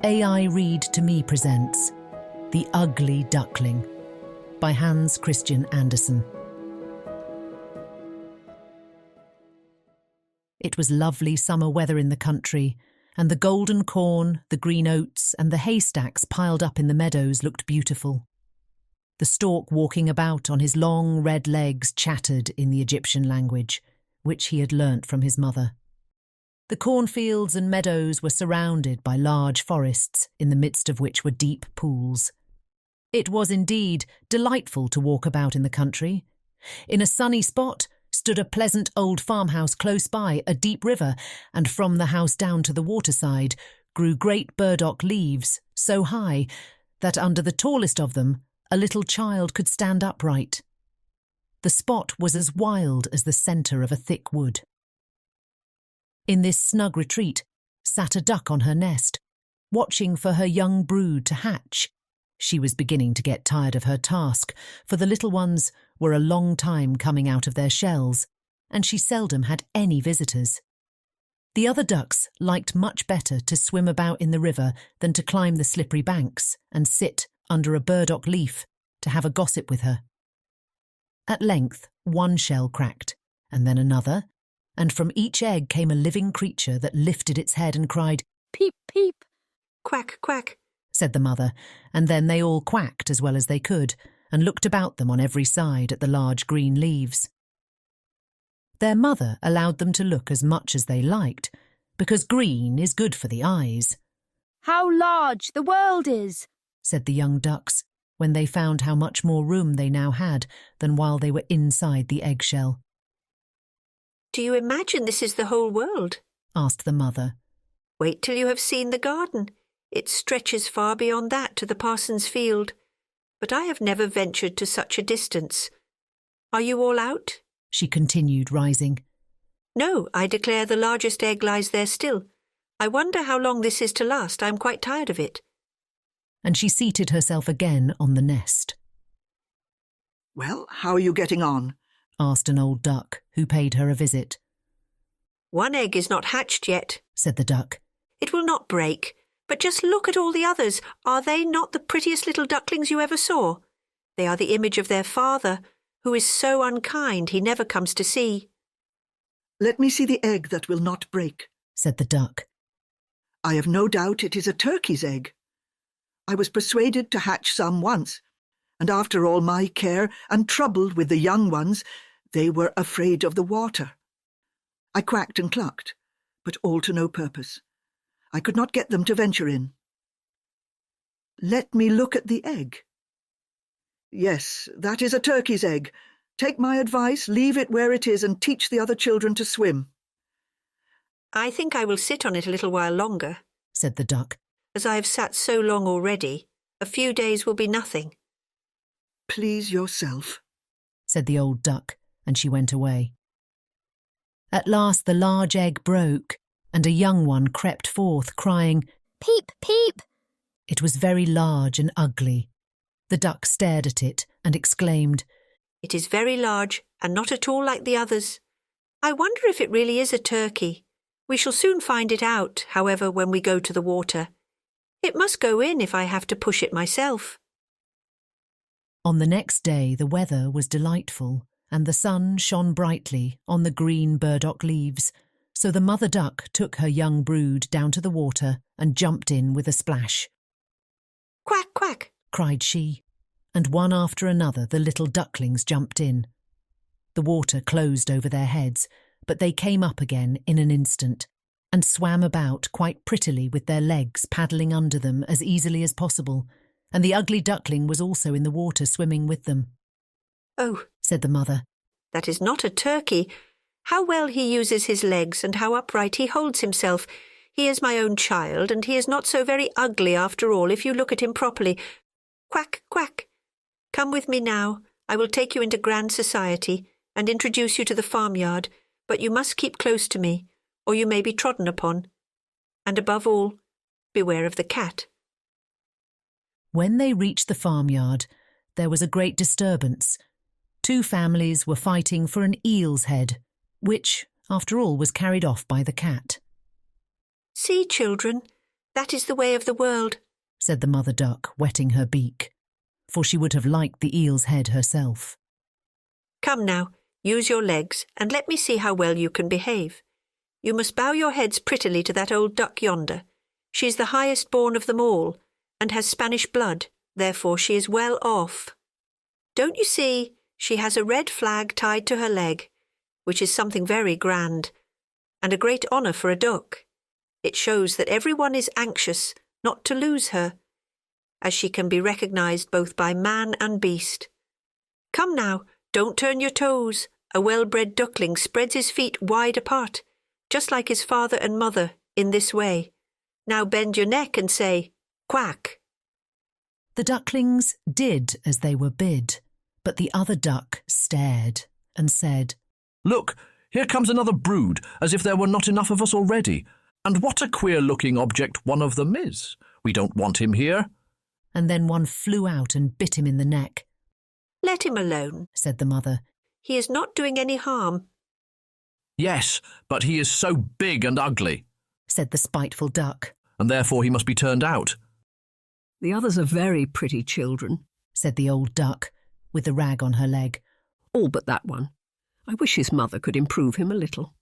AI Read to Me presents The Ugly Duckling by Hans Christian Andersen. It was lovely summer weather in the country, and the golden corn, the green oats, and the haystacks piled up in the meadows looked beautiful. The stork walking about on his long red legs chattered in the Egyptian language, which he had learnt from his mother. The cornfields and meadows were surrounded by large forests, in the midst of which were deep pools. It was indeed delightful to walk about in the country. In a sunny spot stood a pleasant old farmhouse close by a deep river, and from the house down to the waterside grew great burdock leaves, so high that under the tallest of them a little child could stand upright. The spot was as wild as the centre of a thick wood. In this snug retreat sat a duck on her nest, watching for her young brood to hatch. She was beginning to get tired of her task, for the little ones were a long time coming out of their shells, and she seldom had any visitors. The other ducks liked much better to swim about in the river than to climb the slippery banks and sit under a burdock leaf to have a gossip with her. At length one shell cracked, and then another, and from each egg came a living creature that lifted its head and cried, "Peep, peep!" "Quack, quack," said the mother, and then they all quacked as well as they could, and looked about them on every side at the large green leaves. Their mother allowed them to look as much as they liked, because green is good for the eyes. "How large the world is!" said the young ducks, when they found how much more room they now had than while they were inside the eggshell. "Do you imagine this is the whole world?" asked the mother. "Wait till you have seen the garden. It stretches far beyond that to the parson's field. But I have never ventured to such a distance. Are you all out?" she continued, rising. "No, I declare the largest egg lies there still. I wonder how long this is to last. I'm quite tired of it." And she seated herself again on the nest. "Well, how are you getting on?" asked an old duck who paid her a visit. "One egg is not hatched yet," said the duck. "It will not break. But just look at all the others. Are they not the prettiest little ducklings you ever saw? They are the image of their father, who is so unkind he never comes to see." "Let me see the egg that will not break," said the duck. "I have no doubt it is a turkey's egg. I was persuaded to hatch some once, and after all my care and trouble with the young ones, they were afraid of the water. I quacked and clucked, but all to no purpose. I could not get them to venture in. Let me look at the egg. Yes, that is a turkey's egg. Take my advice, leave it where it is, and teach the other children to swim." "I think I will sit on it a little while longer," said the duck. "as I have sat so long already. A few days will be nothing." "Please yourself," said the old duck, and she went away. At last the large egg broke, and a young one crept forth, crying, "Peep, peep!" It was very large and ugly. The duck stared at it and exclaimed, "It is very large and not at all like the others. I wonder if it really is a turkey. We shall soon find it out, however, when we go to the water. It must go in if I have to push it myself." On the next day the weather was delightful, and the sun shone brightly on the green burdock leaves, so the mother duck took her young brood down to the water and jumped in with a splash. "Quack, quack!" cried she, and one after another the little ducklings jumped in. The water closed over their heads, but they came up again in an instant, and swam about quite prettily with their legs paddling under them as easily as possible, and the ugly duckling was also in the water swimming with them. "Oh," said the mother, "that is not a turkey. How well he uses his legs and how upright he holds himself. He is my own child, and he is not so very ugly after all if you look at him properly. Quack, quack! Come with me now. I will take you into grand society and introduce you to the farmyard, but you must keep close to me, or you may be trodden upon. And above all, beware of the cat." When they reached the farmyard, there was a great disturbance. 2 families were fighting for an eel's head, which, after all, was carried off by the cat. "See, children, That is the way of the world, said the mother duck, wetting her beak, for she would have liked the eel's head herself. Come now, use your legs, and let me see how well you can behave. You must bow your heads prettily to that old duck yonder. She is the highest born of them all, and has Spanish blood, therefore she is well off. Don't you see, she has a red flag tied to her leg, which is something very grand, and a great honour for a duck. It shows that everyone is anxious not to lose her, as she can be recognised both by man and beast. Come now, don't turn your toes. A well-bred duckling spreads his feet wide apart, just like his father and mother, in this way. Now bend your neck and say, quack. The ducklings did as they were bid, but the other duck stared and said, Look, here comes another brood, as if there were not enough of us already. And what a queer-looking object one of them is. We don't want him here. And then one flew out and bit him in the neck. Let him alone, said the mother. He is not doing any harm. Yes, but he is so big and ugly, said the spiteful duck. And therefore he must be turned out. The others are very pretty children, said the old duck, with the rag on her leg. All but that one. I wish his mother could improve him a little.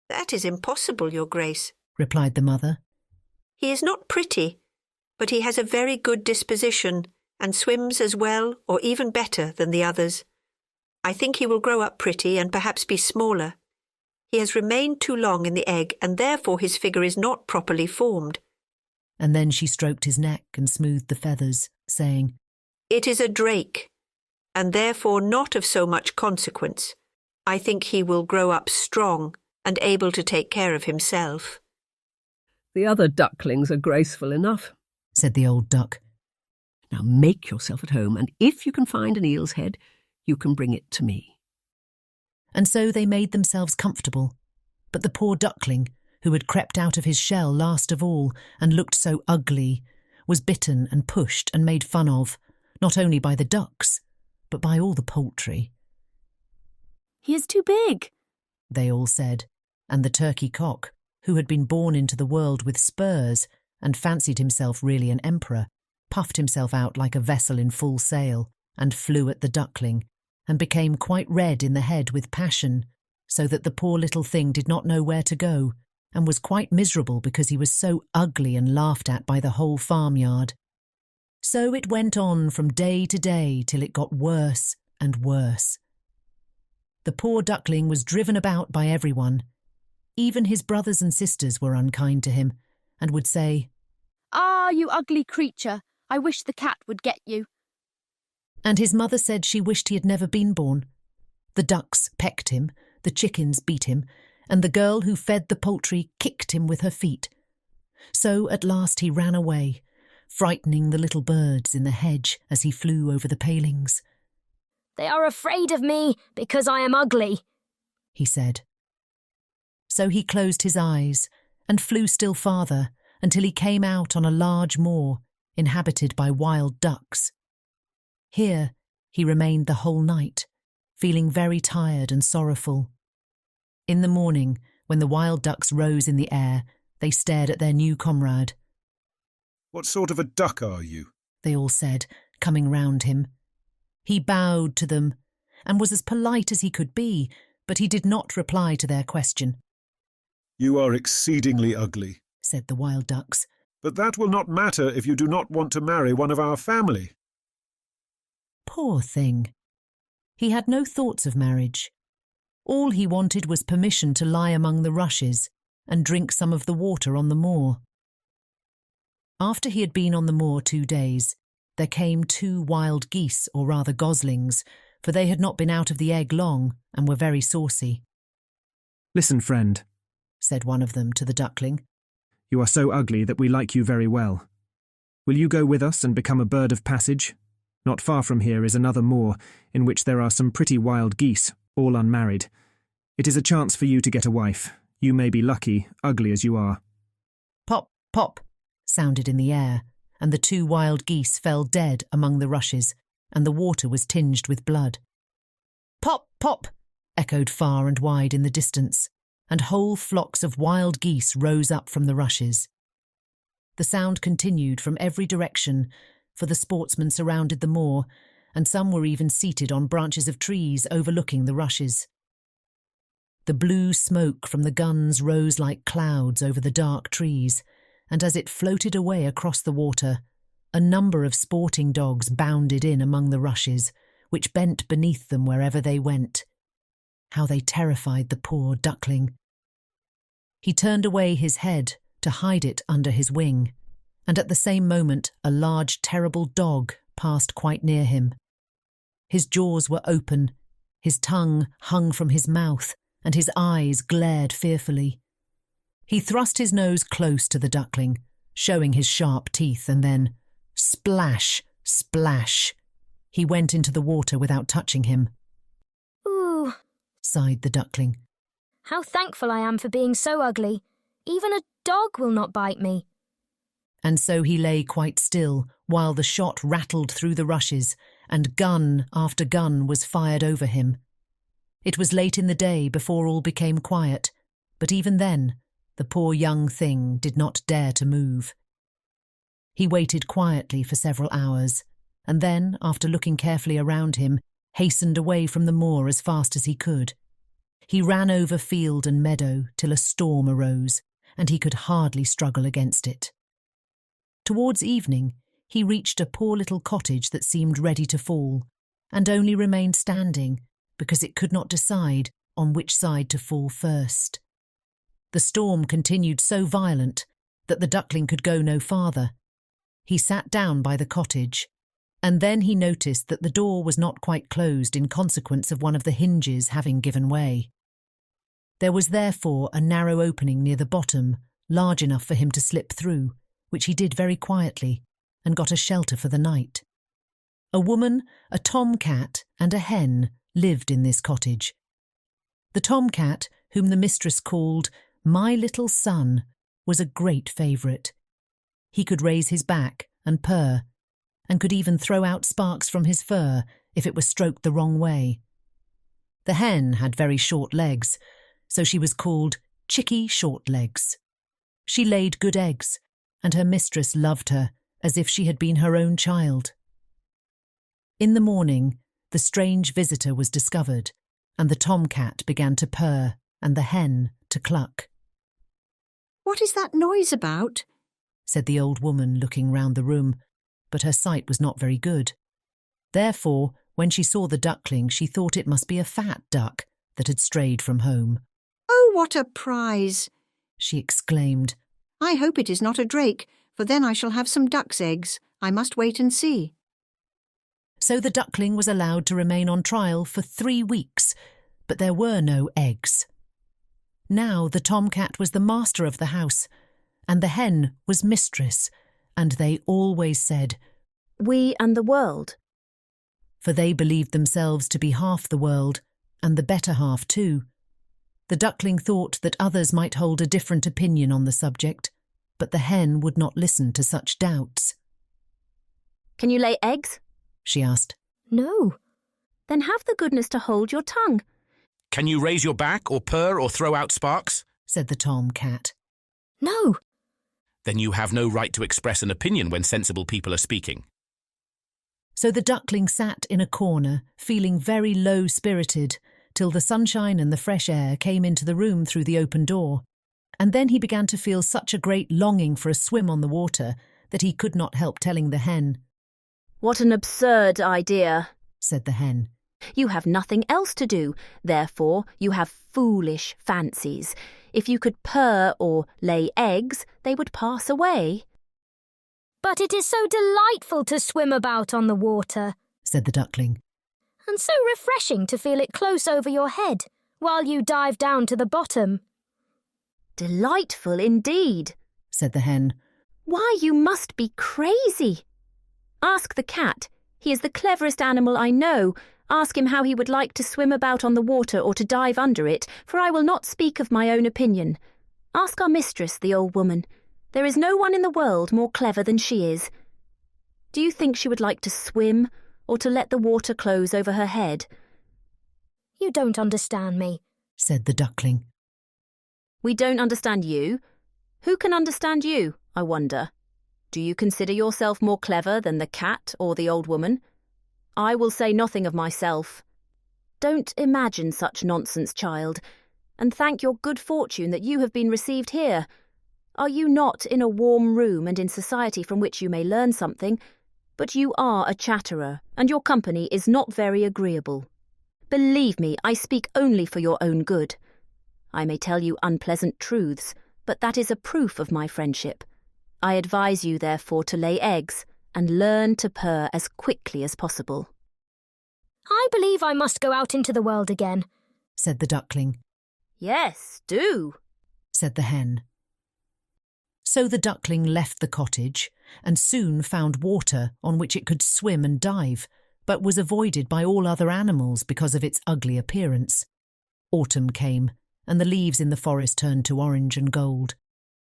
That is impossible, Your Grace, replied the mother. He is not pretty, but he has a very good disposition, and swims as well or even better than the others. I think he will grow up pretty and perhaps be smaller. He has remained too long in the egg, and therefore his figure is not properly formed. And then she stroked his neck and smoothed the feathers, saying, It is a drake, and therefore not of so much consequence. I think he will grow up strong and able to take care of himself. The other ducklings are graceful enough, said the old duck. Now make yourself at home, and if you can find an eel's head, you can bring it to me. And so they made themselves comfortable. But the poor duckling, who had crept out of his shell last of all and looked so ugly, was bitten and pushed and made fun of, not only by the ducks, but by all the poultry. He is too big, they all said, and the turkey cock, who had been born into the world with spurs and fancied himself really an emperor, puffed himself out like a vessel in full sail and flew at the duckling, and became quite red in the head with passion, so that the poor little thing did not know where to go, and was quite miserable because he was so ugly and laughed at by the whole farmyard. So it went on from day to day till it got worse and worse. The poor duckling was driven about by everyone. Even his brothers and sisters were unkind to him, and would say, Ah, you ugly creature, I wish the cat would get you. And his mother said she wished he had never been born. The ducks pecked him, the chickens beat him, and the girl who fed the poultry kicked him with her feet. So at last he ran away, frightening the little birds in the hedge as he flew over the palings. They are afraid of me because I am ugly, he said. So he closed his eyes and flew still farther until he came out on a large moor inhabited by wild ducks. Here he remained the whole night, feeling very tired and sorrowful. In the morning, when the wild ducks rose in the air, they stared at their new comrade. What sort of a duck are you? They all said, coming round him. He bowed to them and was as polite as he could be, but he did not reply to their question. You are exceedingly ugly, said the wild ducks. but that will not matter if you do not want to marry one of our family. Poor thing. He had no thoughts of marriage. All he wanted was permission to lie among the rushes and drink some of the water on the moor. After he had been on the moor 2 days, there came 2 wild geese, or rather goslings, for they had not been out of the egg long and were very saucy. Listen, friend, said one of them to the duckling. You are so ugly that we like you very well. Will you go with us and become a bird of passage? Not far from here is another moor, in which there are some pretty wild geese, all unmarried. It is a chance for you to get a wife. You may be lucky, ugly as you are. Pop, pop, sounded in the air, and the 2 wild geese fell dead among the rushes, and the water was tinged with blood. Pop, pop, echoed far and wide in the distance, and whole flocks of wild geese rose up from the rushes. The sound continued from every direction, for the sportsmen surrounded the moor, and some were even seated on branches of trees overlooking the rushes. The blue smoke from the guns rose like clouds over the dark trees, and as it floated away across the water, a number of sporting dogs bounded in among the rushes, which bent beneath them wherever they went. How they terrified the poor duckling. He turned away his head to hide it under his wing, and at the same moment a large, terrible dog passed quite near him. His jaws were open, his tongue hung from his mouth, and his eyes glared fearfully. He thrust his nose close to the duckling, showing his sharp teeth, and then, splash, splash, he went into the water without touching him. "Ooh," sighed the duckling. "how thankful I am for being so ugly. Even a dog will not bite me." And so he lay quite still while the shot rattled through the rushes and gun after gun was fired over him. It was late in the day before all became quiet, but even then the poor young thing did not dare to move. He waited quietly for several hours, and then, after looking carefully around him, hastened away from the moor as fast as he could. He ran over field and meadow till a storm arose, and he could hardly struggle against it. Towards evening, he reached a poor little cottage that seemed ready to fall, and only remained standing because it could not decide on which side to fall first. The storm continued so violent that the duckling could go no farther. He sat down by the cottage, and then he noticed that the door was not quite closed in consequence of one of the hinges having given way. There was therefore a narrow opening near the bottom, large enough for him to slip through, which he did very quietly, and got a shelter for the night. A woman, a tom-cat, and a hen lived in this cottage. The tom-cat, whom the mistress called "my little son," was a great favourite. He could raise his back and purr, and could even throw out sparks from his fur if it were stroked the wrong way. The hen had very short legs, so she was called Chickie Shortlegs. She laid good eggs, and her mistress loved her as if she had been her own child. In the morning, the strange visitor was discovered, and the tom-cat began to purr and the hen to cluck. "What is that noise about?" said the old woman, looking round the room, but her sight was not very good. Therefore, when she saw the duckling, she thought it must be a fat duck that had strayed from home. "Oh, what a prize!" she exclaimed. "I hope it is not a drake, for then I shall have some duck's eggs. I must wait and see." So the duckling was allowed to remain on trial for 3 weeks, but there were no eggs. Now the tom-cat was the master of the house, and the hen was mistress, and they always said, "We and the world." for they believed themselves to be half the world, and the better half too. The duckling thought that others might hold a different opinion on the subject, but the hen would not listen to such doubts. "Can you lay eggs?" she asked. "No." "Then have the goodness to hold your tongue." "Can you raise your back or purr or throw out sparks?" said the tom-cat. "No." "Then you have no right to express an opinion when sensible people are speaking." So the duckling sat in a corner, feeling very low-spirited, till the sunshine and the fresh air came into the room through the open door, and then he began to feel such a great longing for a swim on the water that he could not help telling the hen. "What an absurd idea," said the hen. "You have nothing else to do, therefore you have foolish fancies. If you could purr or lay eggs, they would pass away." "But it is so delightful to swim about on the water," said the duckling. "and so refreshing to feel it close over your head while you dive down to the bottom." "Delightful indeed," said the hen. "Why, you must be crazy. Ask the cat. He is the cleverest animal I know. Ask him how he would like to swim about on the water or to dive under it, for I will not speak of my own opinion. Ask our mistress, the old woman. There is no one in the world more clever than she is. Do you think she would like to swim or to let the water close over her head?" "You don't understand me," said the duckling. "We don't understand you? Who can understand you, I wonder?" Do you consider yourself more clever than the cat or the old woman? I will say nothing of myself. Don't imagine such nonsense, child, and thank your good fortune that you have been received here. Are you not in a warm room and in society from which you may learn something? But you are a chatterer, and your company is not very agreeable. Believe me, I speak only for your own good. I may tell you unpleasant truths, but that is a proof of my friendship. I advise you, therefore, to lay eggs and learn to purr as quickly as possible. I believe I must go out into the world again, said the duckling. Yes, do, said the hen. So the duckling left the cottage and soon found water on which it could swim and dive, but was avoided by all other animals because of its ugly appearance. Autumn came, and the leaves in the forest turned to orange and gold.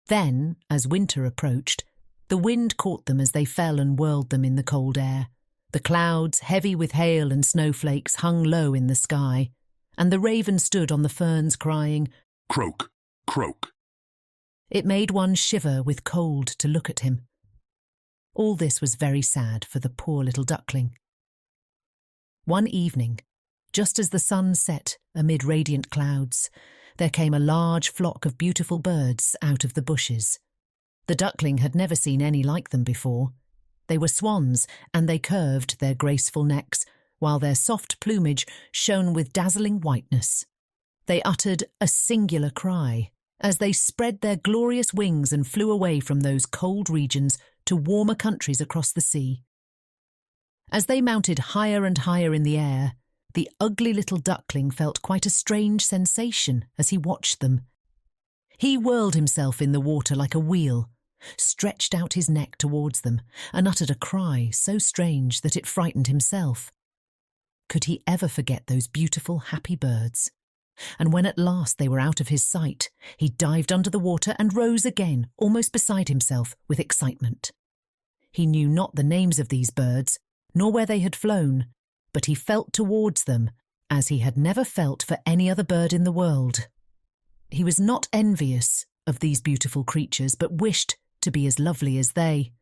Then, as winter approached, the wind caught them as they fell and whirled them in the cold air. The clouds, heavy with hail and snowflakes, hung low in the sky, and the raven stood on the ferns crying, "Croak, croak." It made one shiver with cold to look at him. All this was very sad for the poor little duckling. One evening, just as the sun set amid radiant clouds, there came a large flock of beautiful birds out of the bushes. The duckling had never seen any like them before. They were swans, and they curved their graceful necks, while their soft plumage shone with dazzling whiteness. They uttered a singular cry as they spread their glorious wings and flew away from those cold regions to warmer countries across the sea. As they mounted higher and higher in the air, the ugly little duckling felt quite a strange sensation as he watched them. He whirled himself in the water like a wheel, stretched out his neck towards them, and uttered a cry so strange that it frightened himself. Could he ever forget those beautiful, happy birds? And when at last they were out of his sight, he dived under the water and rose again, almost beside himself with excitement. He knew not the names of these birds, nor where they had flown, but he felt towards them as he had never felt for any other bird in the world. He was not envious of these beautiful creatures, but wished to be as lovely as they.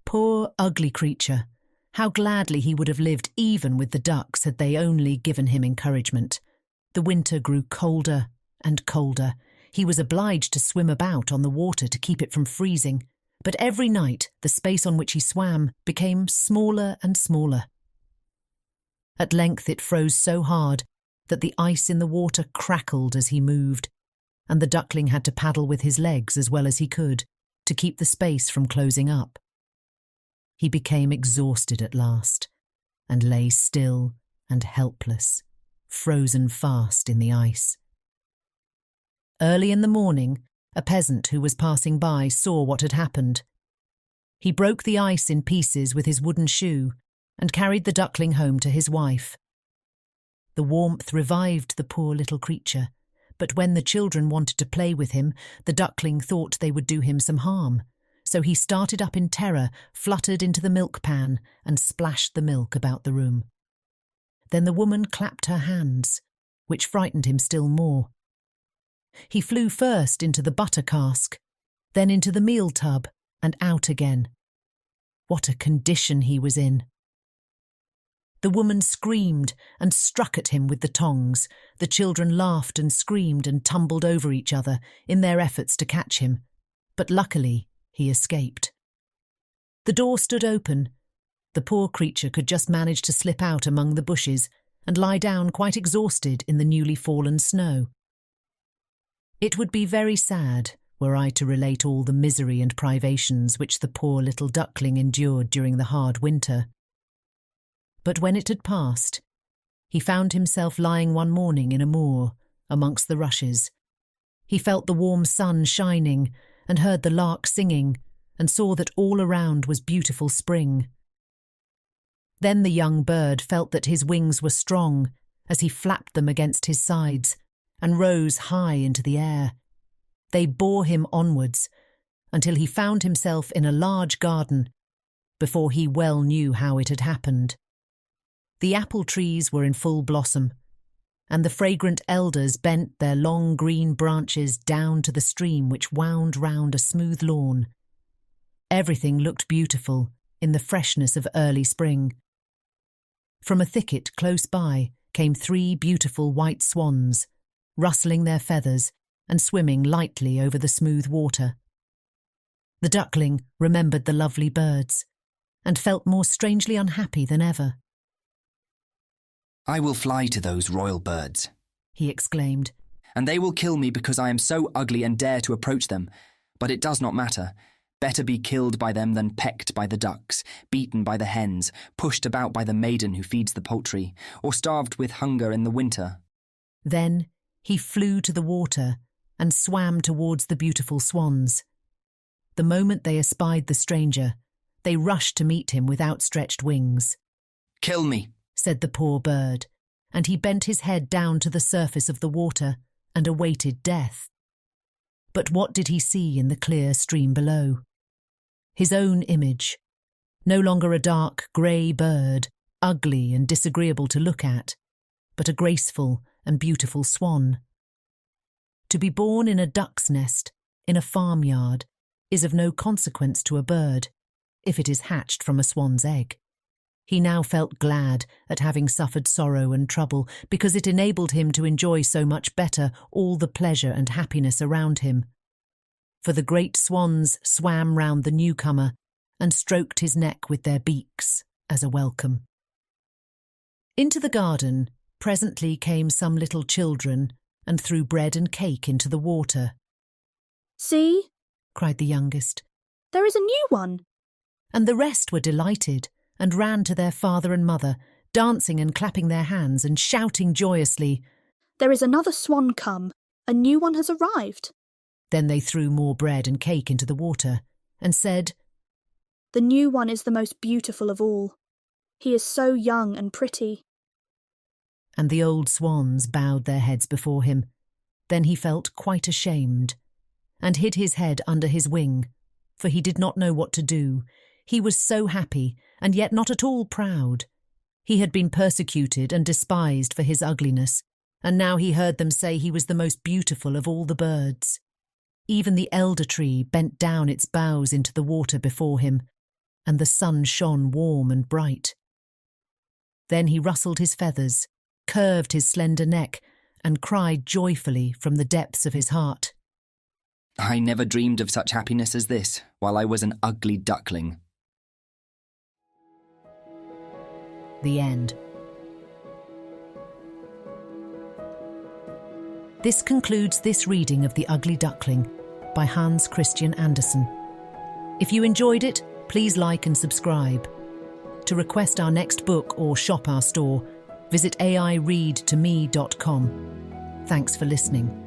Poor ugly creature! How gladly he would have lived even with the ducks had they only given him encouragement. The winter grew colder and colder. He was obliged to swim about on the water to keep it from freezing, but every night the space on which he swam became smaller and smaller. At length it froze so hard that the ice in the water crackled as he moved, and the duckling had to paddle with his legs as well as he could to keep the space from closing up. He became exhausted at last, and lay still and helpless, frozen fast in the ice. Early in the morning, a peasant who was passing by saw what had happened. He broke the ice in pieces with his wooden shoe and carried the duckling home to his wife. The warmth revived the poor little creature, but when the children wanted to play with him, the duckling thought they would do him some harm, so he started up in terror, fluttered into the milk pan, and splashed the milk about the room. Then the woman clapped her hands, which frightened him still more. He flew first into the butter cask, then into the meal tub, and out again. What a condition he was in! The woman screamed and struck at him with the tongs. The children laughed and screamed and tumbled over each other in their efforts to catch him, but luckily he escaped. The door stood open. The poor creature could just manage to slip out among the bushes and lie down quite exhausted in the newly fallen snow. It would be very sad were I to relate all the misery and privations which the poor little duckling endured during the hard winter. But when it had passed, he found himself lying one morning in a moor amongst the rushes. He felt the warm sun shining and heard the lark singing and saw that all around was beautiful spring. Then the young bird felt that his wings were strong as he flapped them against his sides and rose high into the air. They bore him onwards until he found himself in a large garden before he well knew how it had happened. The apple trees were in full blossom, and the fragrant elders bent their long green branches down to the stream which wound round a smooth lawn. Everything looked beautiful in the freshness of early spring. From a thicket close by came 3 beautiful white swans, rustling their feathers and swimming lightly over the smooth water. The duckling remembered the lovely birds and felt more strangely unhappy than ever. "I will fly to those royal birds," he exclaimed, "and they will kill me because I am so ugly and dare to approach them. But it does not matter. Better be killed by them than pecked by the ducks, beaten by the hens, pushed about by the maiden who feeds the poultry, or starved with hunger in the winter." Then he flew to the water and swam towards the beautiful swans. The moment they espied the stranger, they rushed to meet him with outstretched wings. "Kill me," said the poor bird, and he bent his head down to the surface of the water and awaited death. But what did he see in the clear stream below? His own image, no longer a dark grey bird, ugly and disagreeable to look at, but a graceful and beautiful swan. To be born in a duck's nest, in a farmyard, is of no consequence to a bird, if it is hatched from a swan's egg. He now felt glad at having suffered sorrow and trouble, because it enabled him to enjoy so much better all the pleasure and happiness around him. For the great swans swam round the newcomer and stroked his neck with their beaks as a welcome. Into the garden presently came some little children and threw bread and cake into the water. "See," cried the youngest, "there is a new one." and the rest were delighted and ran to their father and mother, dancing and clapping their hands and shouting joyously, "There is another swan come. A new one has arrived." Then they threw more bread and cake into the water and said, "The new one is the most beautiful of all. He is so young and pretty." And the old swans bowed their heads before him. Then he felt quite ashamed and hid his head under his wing, for he did not know what to do. He was so happy and yet not at all proud. He had been persecuted and despised for his ugliness, and now he heard them say he was the most beautiful of all the birds. Even the elder tree bent down its boughs into the water before him, and the sun shone warm and bright. Then he rustled his feathers, curved his slender neck, and cried joyfully from the depths of his heart, "I never dreamed of such happiness as this while I was an ugly duckling." The end. This concludes this reading of The Ugly Duckling by Hans Christian Andersen. If you enjoyed it, please like and subscribe. To request our next book or shop our store, visit aireadtome.com. Thanks for listening.